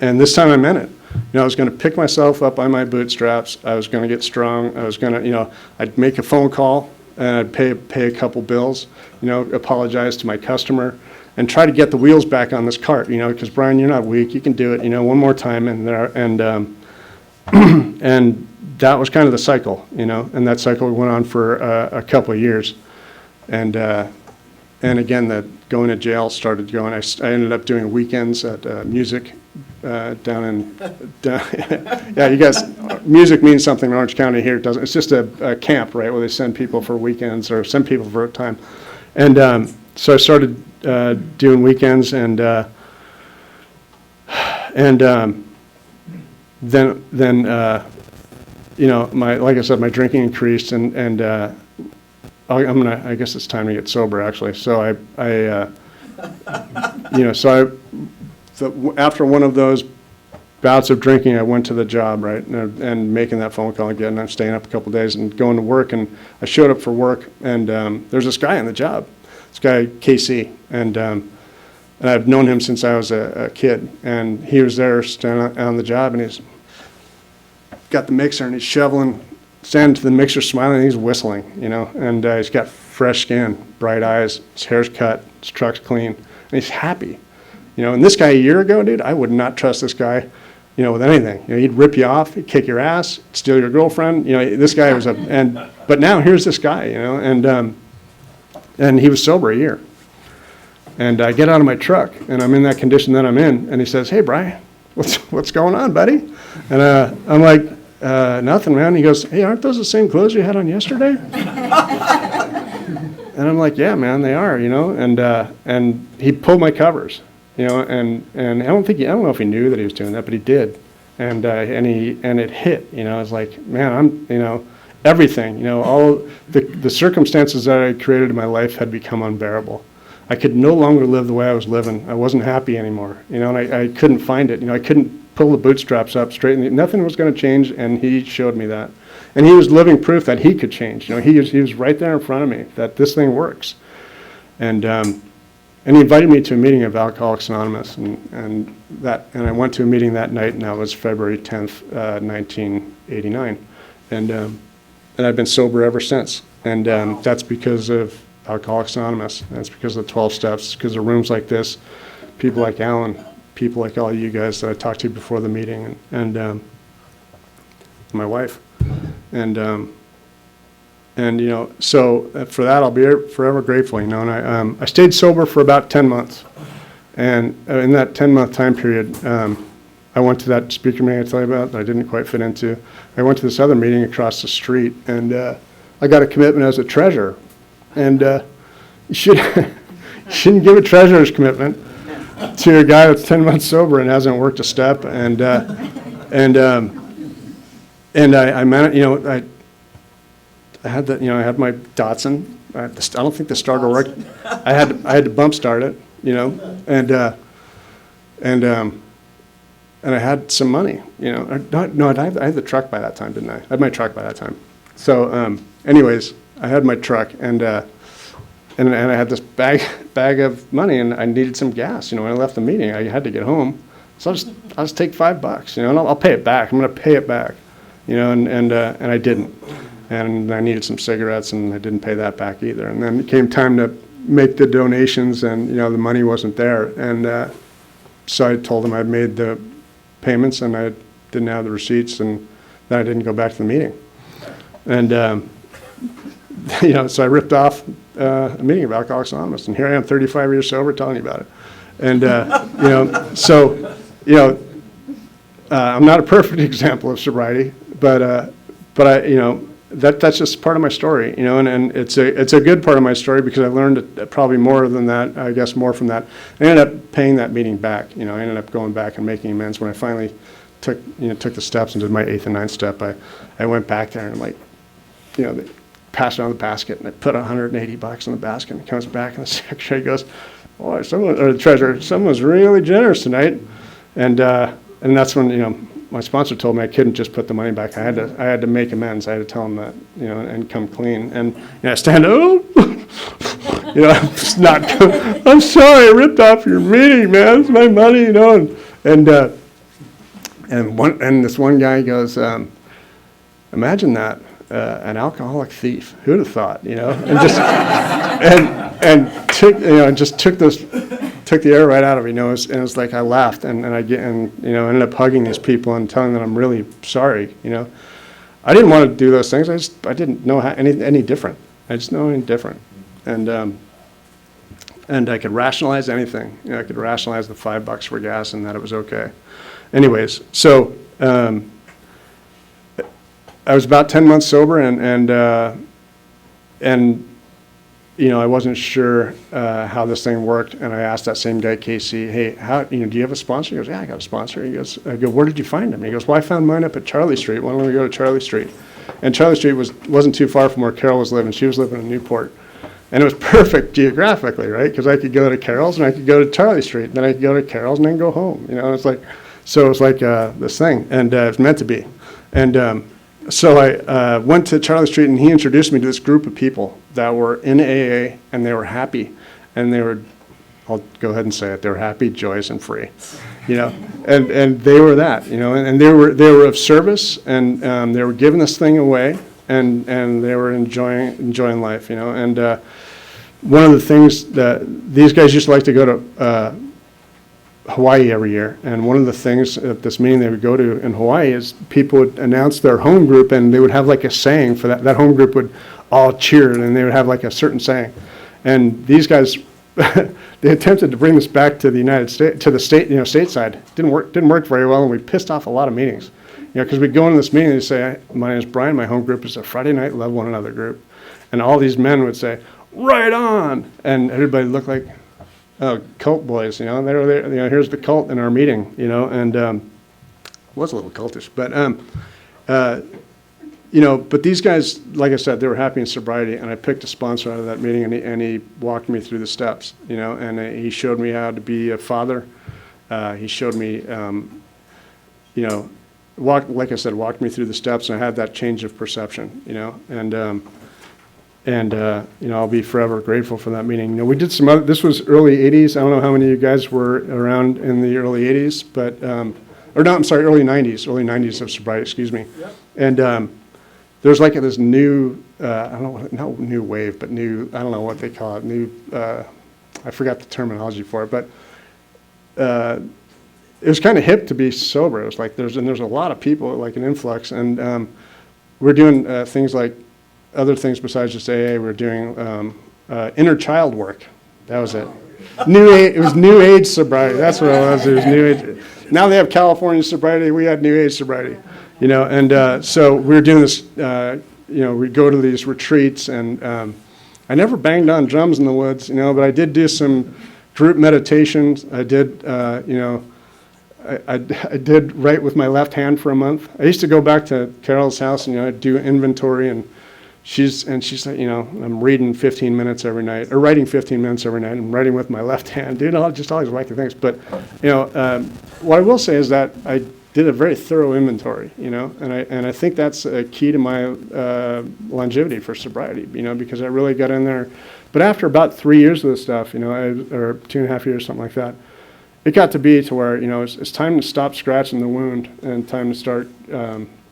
Speaker 3: this time I meant it. You know, I was going to pick myself up by my bootstraps. I was going to get strong. I was going to, you know, I'd make a phone call, and I'd pay a couple bills, you know, apologize to my customer, and try to get the wheels back on this cart, you know, because Brian, you're not weak, you can do it, you know, one more time, and and that was kind of the cycle, you know, and that cycle went on for a couple of years, and again, that going to jail started going. I ended up doing weekends at music down. Yeah, you guys, music means something in Orange County here. It doesn't. It's just a camp, right, where they send people for weekends or send people for a time, and so I started doing weekends, and then you know, like I said, my drinking increased, and I guess it's time to get sober, actually. So you know, so after one of those bouts of drinking, I went to the job, right, and making that phone call again. I'm staying up a couple days and going to work, and I showed up for work, and there's this guy on the job, this guy KC, and I've known him since I was a kid, and he was there standing on the job, and he's got the mixer, and he's shoveling, standing to the mixer, smiling, and he's whistling, you know, and he's got fresh skin, bright eyes, his hair's cut, his truck's clean, and he's happy, you know. And this guy a year ago, dude, I would not trust this guy, you know, with anything. You know, he'd rip you off, he'd kick your ass, steal your girlfriend, you know. This guy was but now here's this guy, you know, and he was sober a year. And I get out of my truck, and I'm in that condition that I'm in, and he says, hey, Brian, what's going on, buddy? And I'm like, nothing, man. He goes, hey, aren't those the same clothes you had on yesterday? And I'm like, yeah, man, they are, you know. And he pulled my covers, you know, and I don't know if he knew that he was doing that, but he did. And it hit, you know. I was like, man, you know, everything, you know, all the circumstances that I created in my life had become unbearable. I could no longer live the way I was living. I wasn't happy anymore, you know, and I couldn't find it. You know, I couldn't pull the bootstraps up, straighten it. Nothing was going to change, and he showed me that. And he was living proof that he could change. You know, he was right there in front of me, that this thing works. And he invited me to a meeting of Alcoholics Anonymous, and I went to a meeting that night, and that was February 10th, 1989. And I've been sober ever since. And that's because of Alcoholics Anonymous. That's because of the 12 steps, because of rooms like this, people like Alan, people like all you guys that I talked to before the meeting, and my wife. And you know, so for that I'll be forever grateful, you know. And I stayed sober for about 10 months. And in that 10-month time period, I went to that speaker meeting I tell you about that I didn't quite fit into. I went to this other meeting across the street, and I got a commitment as a treasurer. And you shouldn't give a treasurer's commitment to a guy that's 10 months sober and hasn't worked a step. And I meant it, you know. I had that, you know. I had my Datsun I don't think the starter worked. I had to bump start it, you know, and I had some money, you know. No, I had the truck by that time, didn't I? I had my truck by that time. So, anyways, I had my truck, and I had this bag of money, and I needed some gas. You know, when I left the meeting, I had to get home, so I'll just take $5, you know, and I'll pay it back. I'm going to pay it back, you know, and I didn't, and I needed some cigarettes, and I didn't pay that back either. And then it came time to make the donations, and you know, the money wasn't there, and so I told them I'd made the payments, and I didn't have the receipts, and then I didn't go back to the meeting, and you know, so I ripped off a meeting of Alcoholics Anonymous, and here I am, 35 years sober, telling you about it. And you know, so you know, I'm not a perfect example of sobriety, but I, you know, that's just part of my story, you know, and it's a good part of my story because I learned probably more than that, I guess more from that. I ended up paying that meeting back, you know. I ended up going back and making amends when I finally took the steps and did my 8th and 9th step. I went back there and, like, you know, they passed around the basket, and I put $180 in the basket, and it comes back, and the secretary goes, "Boy, or the treasurer, someone's really generous tonight," and that's when, you know, my sponsor told me I couldn't just put the money back. I had to make amends. I had to tell him that, you know, and come clean. And you know, I stand up, you know, I'm just not. I'm sorry, I ripped off your meeting, man. It's my money, you know. And this one guy goes, "Imagine that, an alcoholic thief. Who'd have thought, you know?" And just and took, you know, just took the air right out of me, you know. And it was like I laughed, and you know, ended up hugging these people and telling them I'm really sorry, you know. I didn't want to do those things. I didn't know how, any different. I just know any different, and I could rationalize anything. You know, I could rationalize the $5 for gas and that it was okay. Anyways, so I was about 10 months sober, and you know, I wasn't sure how this thing worked, and I asked that same guy, Casey, "Hey, do you have a sponsor?" He goes, "Yeah, I got a sponsor." He goes, I go, "Where did you find him?" He goes, "Well, I found mine up at Charlie Street. Why don't we go to Charlie Street?" And Charlie Street wasn't too far from where Carol was living. She was living in Newport, and it was perfect geographically, right? Because I could go to Carol's, and I could go to Charlie Street, then I could go to Carol's, and then go home. You know, it's like, so it was like this thing, and it was meant to be, and. So I went to Charlie Street, and he introduced me to this group of people that were in AA, and they were happy, and they were, I'll go ahead and say it, they were happy, joyous, and free, you know, and they were that, you know, and they were of service, and they were giving this thing away, and they were enjoying life, you know, and one of the things that these guys used to like to go to Hawaii every year, and one of the things at this meeting they would go to in Hawaii is people would announce their home group, and they would have like a saying for that. That home group would all cheer, and they would have like a certain saying. And these guys, they attempted to bring this back to the United States, to the state, you know, stateside. Didn't work very well, and we pissed off a lot of meetings. You know, because we'd go into this meeting and say, "My name is Brian. My home group is a Friday night love one another group," and all these men would say, "Right on," and everybody looked like, oh, cult boys, you know, and they were there, you know, here's the cult in our meeting, you know, and it was a little cultish, but, you know, but these guys, like I said, they were happy in sobriety, and I picked a sponsor out of that meeting, and he walked me through the steps, you know, and he showed me how to be a father. He showed me, you know, like I said, walked me through the steps, and I had that change of perception, you know, and you know, I'll be forever grateful for that meeting. You know, we did some other, this was early 80s. I don't know how many of you guys were around in the early 80s, but, or no, I'm sorry, early 90s of sobriety, excuse me. Yep. And there's like this new, I don't know, not new wave, but new, I don't know what they call it, new, I forgot the terminology for it, but it was kind of hip to be sober. It was like there's a lot of people, like an influx, and we're doing things like, other things besides just AA. We're doing inner child work. That was it. New age. It was new age sobriety. That's what it was. It was new age. Now they have California sobriety. We had new age sobriety. You know, and so we were doing this. You know, we'd go to these retreats, and I never banged on drums in the woods. You know, but I did do some group meditations. I did. You know, I did write with my left hand for a month. I used to go back to Carol's house and, you know, I'd do inventory and she's like, you know, I'm reading 15 minutes every night, or writing 15 minutes every night. I'm writing with my left hand, doing just all these wacky things. But, you know, what I will say is that I did a very thorough inventory, you know, and I think that's a key to my longevity for sobriety, you know, because I really got in there. But after about 3 years of this stuff, you know, or 2.5 years, something like that, it got to be to where, you know, it's time to stop scratching the wound and time to start,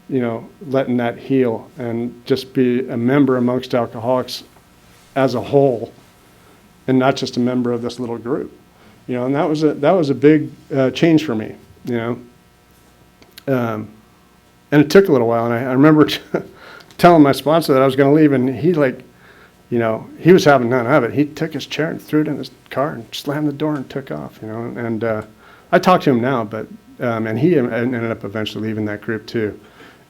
Speaker 3: you know, letting that heal and just be a member amongst alcoholics as a whole and not just a member of this little group, you know, and that was a big change for me, you know. And it took a little while, and I remember telling my sponsor that I was going to leave, and he, like, you know, he was having none of it. He took his chair and threw it in his car and slammed the door and took off, you know. And I talk to him now, but and he ended up eventually leaving that group too.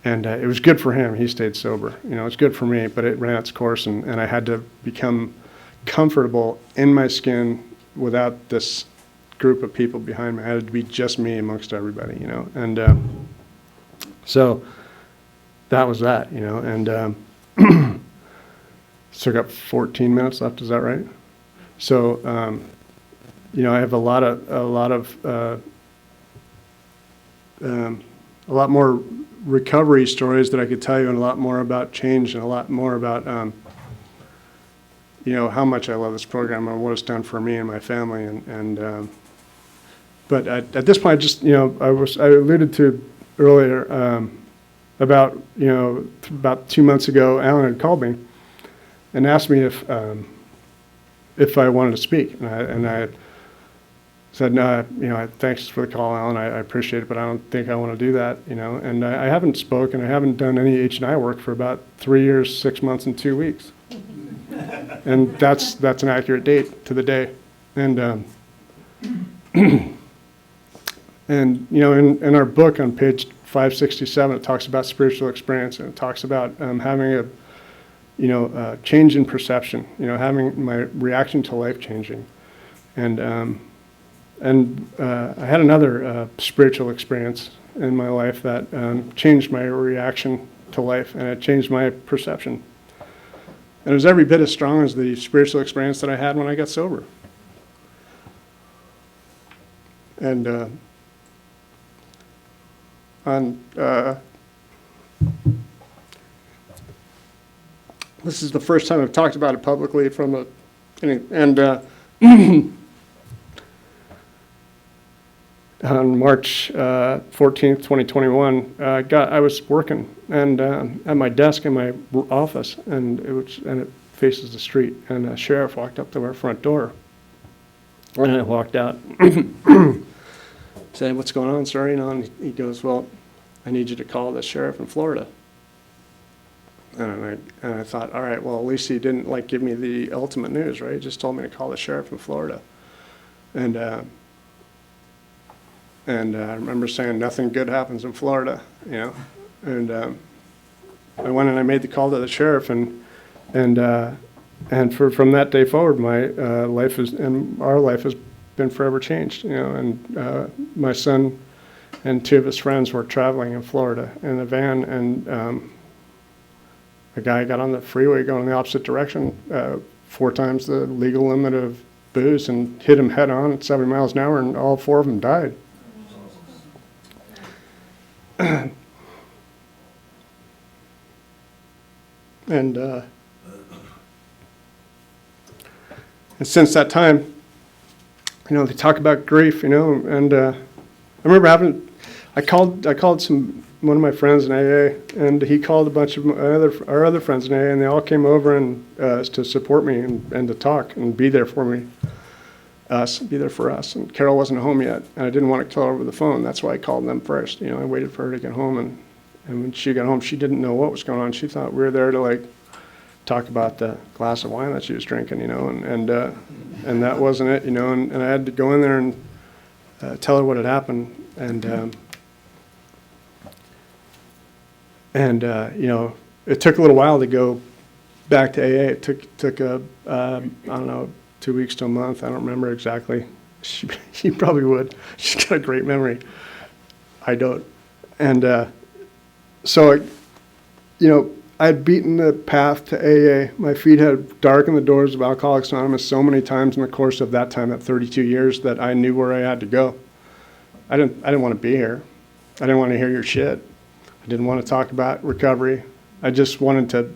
Speaker 3: And it was good for him. He stayed sober. You know, it's good for me, but it ran its course, and I had to become comfortable in my skin without this group of people behind me. I had to be just me amongst everybody, you know. And so that was that, you know. And still got 14 minutes left. Is that right? So, you know, I have a lot more recovery stories that I could tell you, and a lot more about change, and a lot more about, you know, how much I love this program and what it's done for me and my family. But at this point, I just, you know, I alluded to earlier about, you know, about 2 months ago, Alan had called me and asked me if I wanted to speak, and I said, no, you know, thanks for the call, Alan. I appreciate it, but I don't think I want to do that, you know. And I haven't spoken. I haven't done any H&I work for about 3 years, 6 months, and 2 weeks. And that's an accurate date to the day. And and you know, in our book on page 567, it talks about spiritual experience, and it talks about having a, you know, change in perception. You know, having my reaction to life changing, and I had another spiritual experience in my life that changed my reaction to life, and it changed my perception. And it was every bit as strong as the spiritual experience that I had when I got sober. And this is the first time I've talked about it publicly from a, on March 14th, 2021, I was working and at my desk in my office, and it faces the street, and a sheriff walked up to our front door, and I walked out. Said, "What's going on, sir?" You know, and he goes, "Well, I need you to call the sheriff in Florida." And I thought, all right, well, at least he didn't like give me the ultimate news, right? He just told me to call the sheriff in Florida. And I remember saying, nothing good happens in Florida, you know. And I went and I made the call to the sheriff, and from that day forward, my life and our life has been forever changed, you know. And my son and 2 of his friends were traveling in Florida in a van, and a guy got on the freeway going in the opposite direction, 4 times the legal limit of booze, and hit him head on at 70 miles an hour, and all 4 of them died. And since that time, you know, they talk about grief, you know, and I remember I called one of my friends in AA, and he called a bunch of our other friends in AA, and they all came over and to support me and to talk and be there for me, be there for us. And Carol wasn't home yet, and I didn't want to tell her over the phone. That's why I called them first. You know, I waited for her to get home, and when she got home, she didn't know what was going on. She thought we were there to, like, talk about the glass of wine that she was drinking, you know, and that wasn't it, you know. And I had to go in there and tell her what had happened, and you know, it took a little while to go back to AA. It took I don't know, 2 weeks to a month. I don't remember exactly. She probably would. She's got a great memory. I don't. And so, you know, I'd beaten the path to AA. My feet had darkened the doors of Alcoholics Anonymous so many times in the course of that time, that 32 years, that I knew where I had to go. I didn't want to be here. I didn't want to hear your shit. I didn't want to talk about recovery. I just wanted to,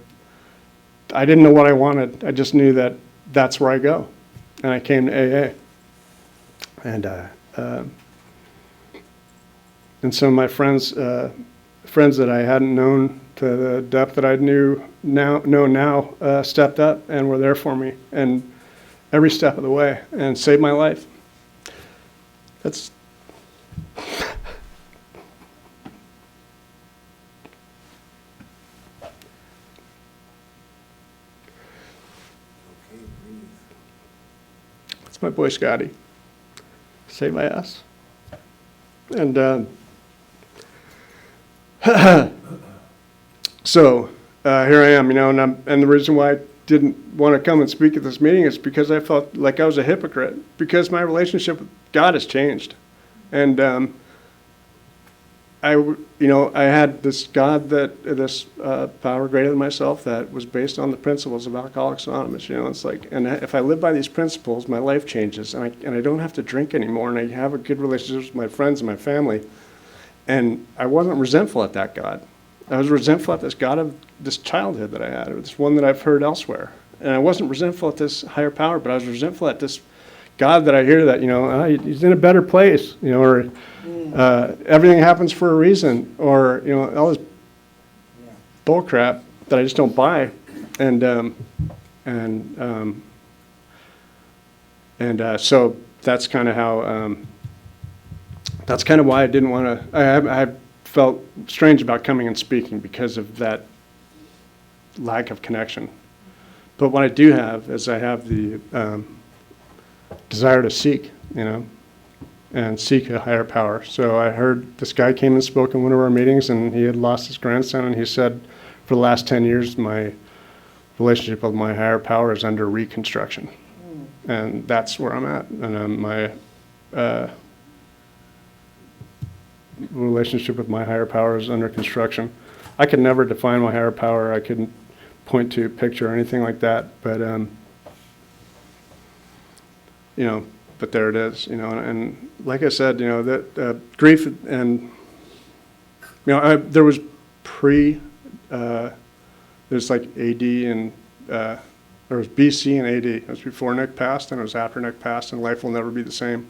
Speaker 3: I didn't know what I wanted. I just knew that that's where I go. And I came to AA. And some of my friends that I hadn't known to the depth that I know now, stepped up and were there for me, and every step of the way, and saved my life. That's that's my boy Scottie. Saved my ass. And so here I am, and the reason why I didn't want to come and speak at this meeting is because I felt like I was a hypocrite, because my relationship with God has changed. And I had this God, this power greater than myself, that was based on the principles of Alcoholics Anonymous. It's like, and if I live by these principles, my life changes, and I don't have to drink anymore, and I have a good relationship with my friends and my family. And I wasn't resentful at that God. I was resentful at this God of this childhood that I had, or this one that I've heard elsewhere. And I wasn't resentful at this higher power, but I was resentful at this God that I hear that, he's in a better place, or everything happens for a reason, or, all this bull crap that I just don't buy. So that's kind of how, that's kind of why I didn't want to, I felt strange about coming and speaking, because of that lack of connection. But what I do have is I have the desire to seek, and seek a higher power. So I heard this guy came and spoke in one of our meetings, and he had lost his grandson, and he said, for the last 10 years, my relationship with my higher power is under reconstruction. And that's where I'm at. And my relationship with my higher power is under construction. I could never define my higher power. I couldn't point to a picture or anything like that. But, but there it is, and like I said, that grief and, there was there's like AD and, there was BC and AD. It was before Nick passed, and it was after Nick passed, and life will never be the same.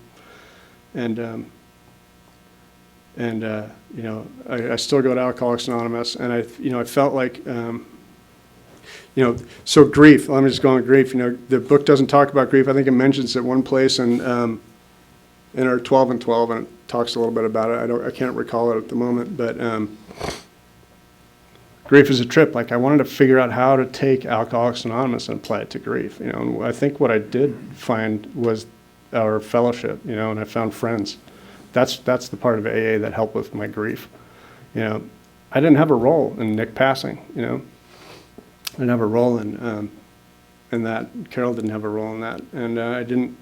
Speaker 3: And I still go to Alcoholics Anonymous, and I felt like, so grief, let me just go on grief. The book doesn't talk about grief. I think it mentions it one place in our 12 and 12, and it talks a little bit about it. I can't recall it at the moment, but grief is a trip. Like, I wanted to figure out how to take Alcoholics Anonymous and apply it to grief. And I think what I did find was our fellowship, and I found friends. That's the part of AA that helped with my grief. I didn't have a role in Nick passing, I didn't have a role in that. Carol didn't have a role in that, and I didn't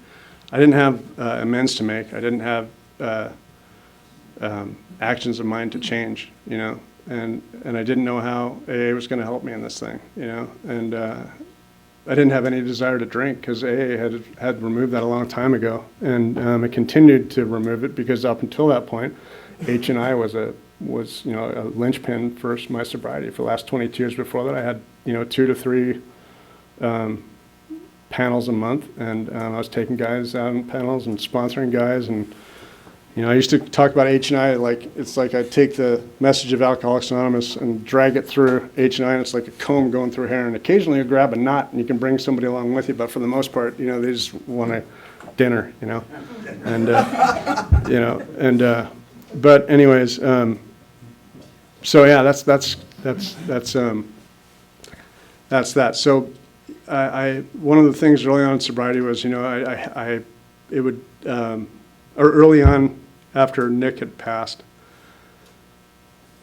Speaker 3: have amends to make. I didn't have actions of mine to change, and I didn't know how AA was going to help me in this thing, and I didn't have any desire to drink, because AA had removed that a long time ago, and it continued to remove it, because up until that point, H&I was a linchpin for my sobriety. For the last 22 years before that, I had 2 to 3 panels a month, and I was taking guys out on panels and sponsoring guys, and I used to talk about H&I like it's like I take the message of Alcoholics Anonymous and drag it through H&I, and it's like a comb going through hair, and occasionally you grab a knot and you can bring somebody along with you, but for the most part, they just want a dinner, and but anyways, so yeah, that's that. So I one of the things early on in sobriety was, or early on after Nick had passed,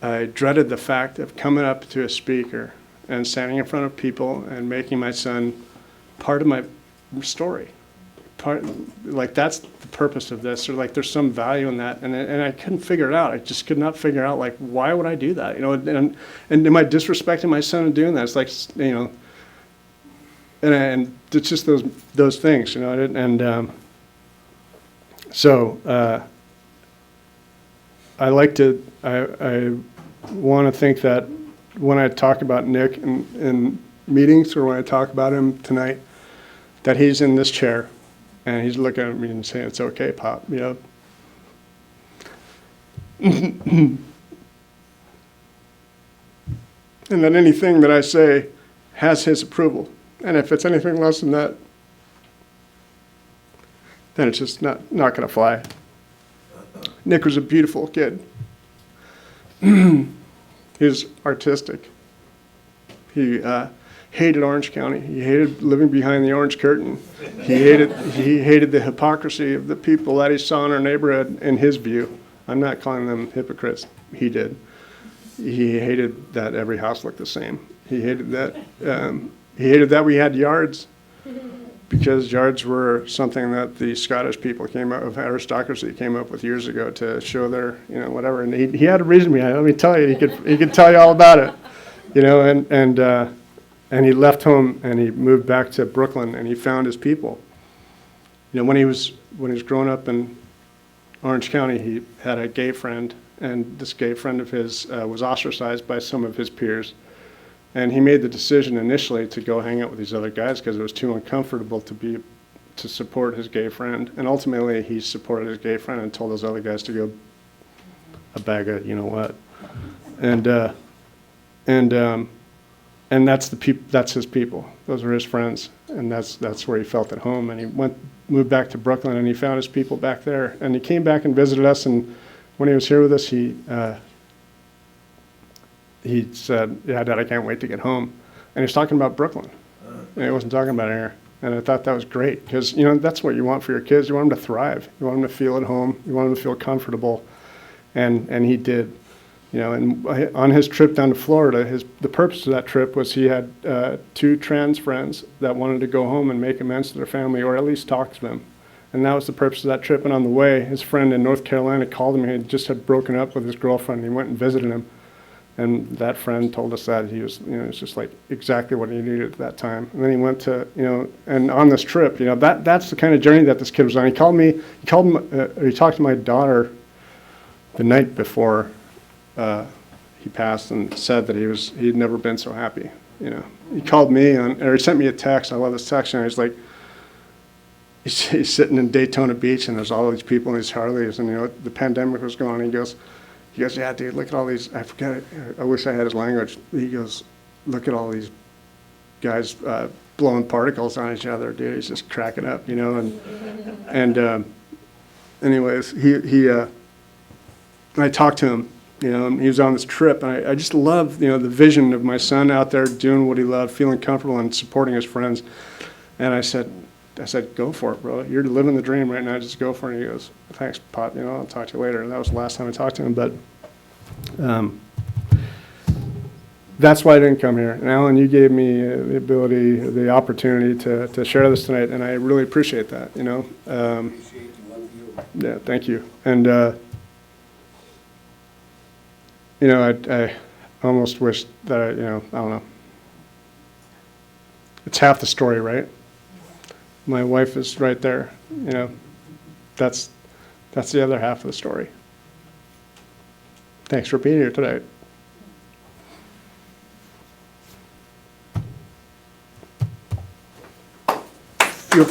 Speaker 3: I dreaded the fact of coming up to a speaker and standing in front of people and making my son part of my story, that's the purpose of this, or like there's some value in that, and I couldn't figure it out. I just could not figure out like why would I do that, and am I disrespecting my son in doing that? It's like, and it's just those things, so I want to think that when I talk about Nick in meetings, or when I talk about him tonight, that he's in this chair and he's looking at me and saying, "It's okay, Pop," And that anything that I say has his approval. And if it's anything less than that, then it's just not going to fly. Nick was a beautiful kid. He was artistic. He hated Orange County. He hated living behind the orange curtain. He hated the hypocrisy of the people that he saw in our neighborhood, in his view. I'm not calling them hypocrites. He did. He hated that every house looked the same. He hated that. He hated that we had yards, because yards were something that the Scottish people of aristocracy came up with years ago to show their, whatever. And he had a reason behind it. Let me tell you, he could tell you all about it, and he left home and he moved back to Brooklyn and he found his people. When he was growing up in Orange County, he had a gay friend, and this gay friend of his was ostracized by some of his peers. And he made the decision initially to go hang out with these other guys because it was too uncomfortable to support his gay friend. And ultimately, he supported his gay friend and told those other guys to go a bag of what. And that's that's his people. Those are his friends, and that's where he felt at home. And he moved back to Brooklyn, and he found his people back there. And he came back and visited us. And when he was here with us, he said, "Yeah, Dad, I can't wait to get home." And he was talking about Brooklyn. And he wasn't talking about here. And I thought that was great because, that's what you want for your kids. You want them to thrive. You want them to feel at home. You want them to feel comfortable. And he did. And on his trip down to Florida, the purpose of that trip was he had 2 trans friends that wanted to go home and make amends to their family, or at least talk to them. And that was the purpose of that trip. And on the way, his friend in North Carolina called him. He had broken up with his girlfriend. And he went and visited him. And that friend told us that he was, it's just like exactly what he needed at that time. And then he went to, and on this trip, that's the kind of journey that this kid was on. He talked to my daughter the night before he passed and said that he'd never been so happy. He called me or he sent me a text. I love this text. And he's like, he's sitting in Daytona Beach and there's all these people in these Harleys, and the pandemic was going on. He goes, "Yeah, dude, look at all these," I forget it, I wish I had his language. He goes, "Look at all these guys blowing particles on each other, dude." He's just cracking up, and anyways, I talked to him, and he was on this trip, and I just love, the vision of my son out there doing what he loved, feeling comfortable and supporting his friends. And I said, "Go for it, bro. You're living the dream right now. Just go for it." And he goes, "Thanks, Pop. I'll talk to you later." And that was the last time I talked to him. But that's why I didn't come here. And Alan, you gave me the opportunity to share this tonight, and I really appreciate that. Yeah, thank you. And I almost wish that I don't know. It's half the story, right? My wife is right there, that's the other half of the story. Thanks for being here tonight. You're